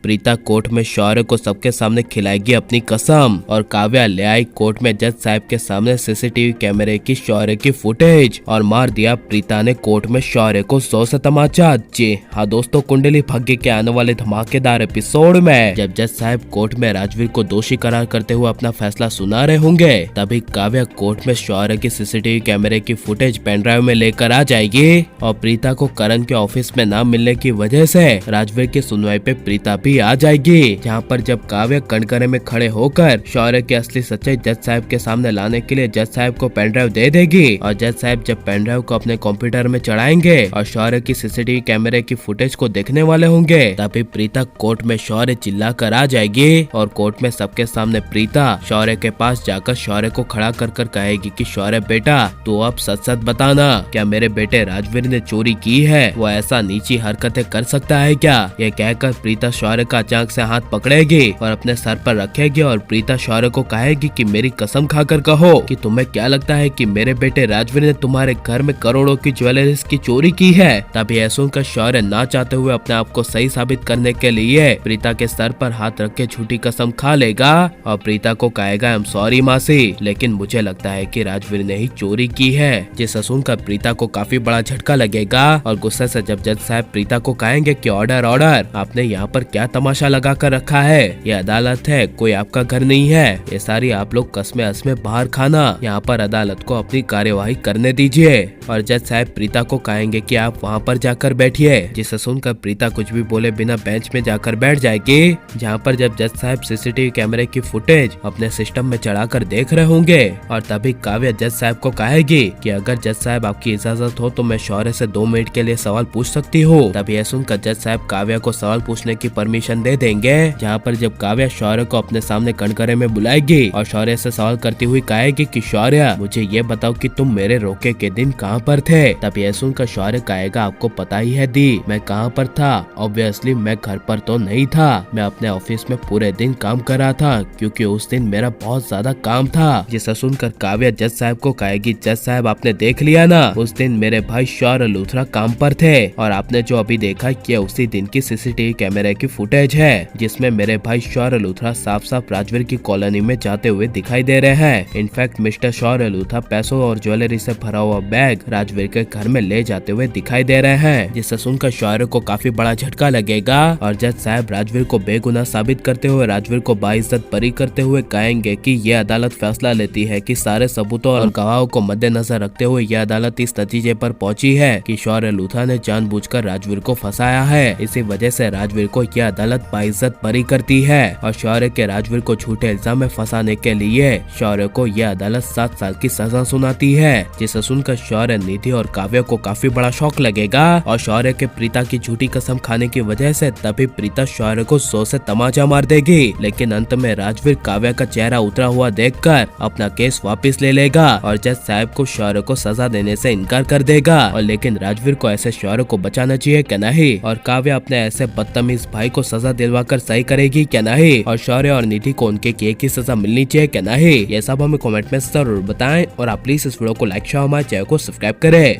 Preeta court में शौर्य को सबके सामने खिलाएगी अपनी कसम और काव्या ले आई कोर्ट में जज साहब के सामने सीसीटीवी कैमरे की शौर्य की फुटेज और मार दिया प्रीता ने कोर्ट में शौर्य को 100 से तमाचा। जी हाँ दोस्तों, कुंडली भाग्य के आने वाले धमाकेदार एपिसोड में जब जज साहब कोर्ट में राजवीर को दोषी करार करते हुए अपना फैसला सुना रहे होंगे, तभी काव्या कोर्ट में शौर्य की सीसीटीवी कैमरे की फुटेज पेन ड्राइव में लेकर आ जाएगी और प्रीता को करण के ऑफिस में न मिलने की वजह से राजवीर की सुनवाई पे प्रीता भी आ जाएगी। जहाँ पर जब काव्या कटघरे में खड़े होकर शौर्य की असली सच्चाई जज साहब के सामने लाने के लिए जज साहब को पेन ड्राइव दे देगी और जज साहब जब पेन ड्राइव को अपने कंप्यूटर में चढ़ाएंगे और शौर्य की सीसीटीवी कैमरे की फुटेज को देखने वाले होंगे, तभी प्रीता कोर्ट में शौर्य चिल्ला कर आ जाएगी और कोर्ट में सबके सामने प्रीता शौर्य के पास जाकर शौर्य को खड़ा कर कहेगी कि शौर्य बेटा, तू अब सच सच बताना, क्या मेरे बेटे राजवीर ने चोरी की है? वो ऐसा नीची हरकतें कर सकता है क्या? ये कहकर प्रीता शौर्य का अचानक से हाथ पकड़ेगी और अपने सर पर रखेगी और प्रीता शौर्य को कहेगी कि मेरी कसम खाकर कहो कि तुम्हें क्या लगता है कि मेरे बेटे राजवीर ने तुम्हारे घर में करोड़ों की ज्वेलरीज की चोरी की है? तभी ऐसा सुनकर शौर्य ना चाहते हुए अपने आप को सही साबित करने के लिए प्रीता के सर पर हाथ रख के झूठी कसम खा लेगा और प्रीता को कहेगा आई एम सॉरी मासी, लेकिन मुझे लगता है कि राजवीर ने ही चोरी की है। जिसे सुनकर प्रीता को काफी बड़ा झटका लगेगा और गुस्से से जब जज साहब प्रीता को कहेंगे कि ऑर्डर ऑर्डर, आपने यहाँ पर क्या तमाशा लगा कर रखा है? ये अदालत है, कोई आपका घर नहीं है। ये सारी आप लोग कसमें असमें बाहर खाना, यहाँ पर अदालत को अपनी कार्यवाही करने दीजिए। और जज साहब प्रीता को कहेंगे कि आप वहाँ पर जाकर बैठिए। जिसे सुनकर प्रीता कुछ भी बोले बिना बेंच में जाकर बैठ जाएगी। जहाँ पर जब जज साहब सीसीटीवी कैमरे की फुटेज अपने सिस्टम में चढ़ाकर देख रहे होंगे और तभी काव्या जज साहब को कहेगी कि अगर जज साहब आपकी इजाजत हो तो मैं शौर्य से 2 मिनट के लिए सवाल पूछ सकती हूँ। तभी यह सुनकर जज साहब काव्या को सवाल पूछने की परमिशन दे देंगे। जहाँ पर जब काव्या शौर्य को अपने सामने कटघरे में बुलाएगी और शौर्य से सवाल करती हुई कहेगी कि शौर्य, मुझे ये बताओ कि तुम मेरे रोके के दिन कहाँ पर थे? तब यह सुनकर शौर्य कहेगा आपको पता ही है दी, मैं कहाँ पर था? ऑब्वियसली मैं घर पर तो नहीं था, मैं अपने ऑफिस में पूरे दिन काम कर रहा था क्योंकि उस दिन मेरा बहुत ज्यादा काम था। जिसे सुनकर काव्या जज साहब को कहेगी जज साहब आपने देख लिया ना, उस दिन मेरे भाई शौर्य लूथरा काम पर थे और आपने जो अभी देखा ये उसी दिन की सीसीटीवी कैमरे की फुटेज है जिसमें मेरे भाई शौर्य लूथरा साफ साफ राजवीर की कॉलोनी में जाते हुए दिखाई दे रहे हैं। इनफैक्ट मिस्टर शौर्य लूथरा पैसों और ज्वेलरी से भरा हुआ बैग राजवीर के घर में ले जाते हुए दिखाई दे रहे हैं। जिससे सुनकर शौर्य को काफी बड़ा झटका लगेगा और जज साहब राजवीर को बेगुनाह साबित करते हुए राजवीर को बाइज्जत बरी करते हुए कहेंगे कि ये अदालत फैसला लेती है कि सारे सबूतों और गवाहों को मद्देनजर रखते हुए यह अदालत इस नतीजे पर पहुंची है कि शौर्य लूथरा ने जानबूझकर राजवीर को फंसाया है। इसी वजह से राजवीर को यह अदालत बाइज्जत बरी करती है और शौर्य के राजवीर को झूठे इल्जाम में फंसाने के लिए शौर्य को यह अदालत 7 साल की सजा सुनाती है। जिसे सुनकर शौर्य, निधि और काव्या को काफी बड़ा शौक लगेगा और शौर्य के प्रीता की झूठी कसम खाने की वजह से तभी प्रीता शौर्य को 100 से तमाचा मार देगी। लेकिन अंत में राजवीर काव्या का चेहरा उतरा हुआ देखकर अपना केस वापस ले लेगा और जज साहब को शौर्य को सजा देने से इनकार कर देगा। और लेकिन राजवीर को ऐसे शौर्य को बचाना चाहिए क्या नहीं, और काव्या अपने ऐसे बदतमीज भाई को सजा दिलवाकर सही करेगी क्या नहीं, और शौर्य और निधि को उनके किए की सजा मिलनी चाहिए क्या नहीं, ये सब हमें कमेंट में जरूर बताएं। और आप प्लीज इस वीडियो को लाइक शेयर हमारे चैनल को सब्सक्राइब करें।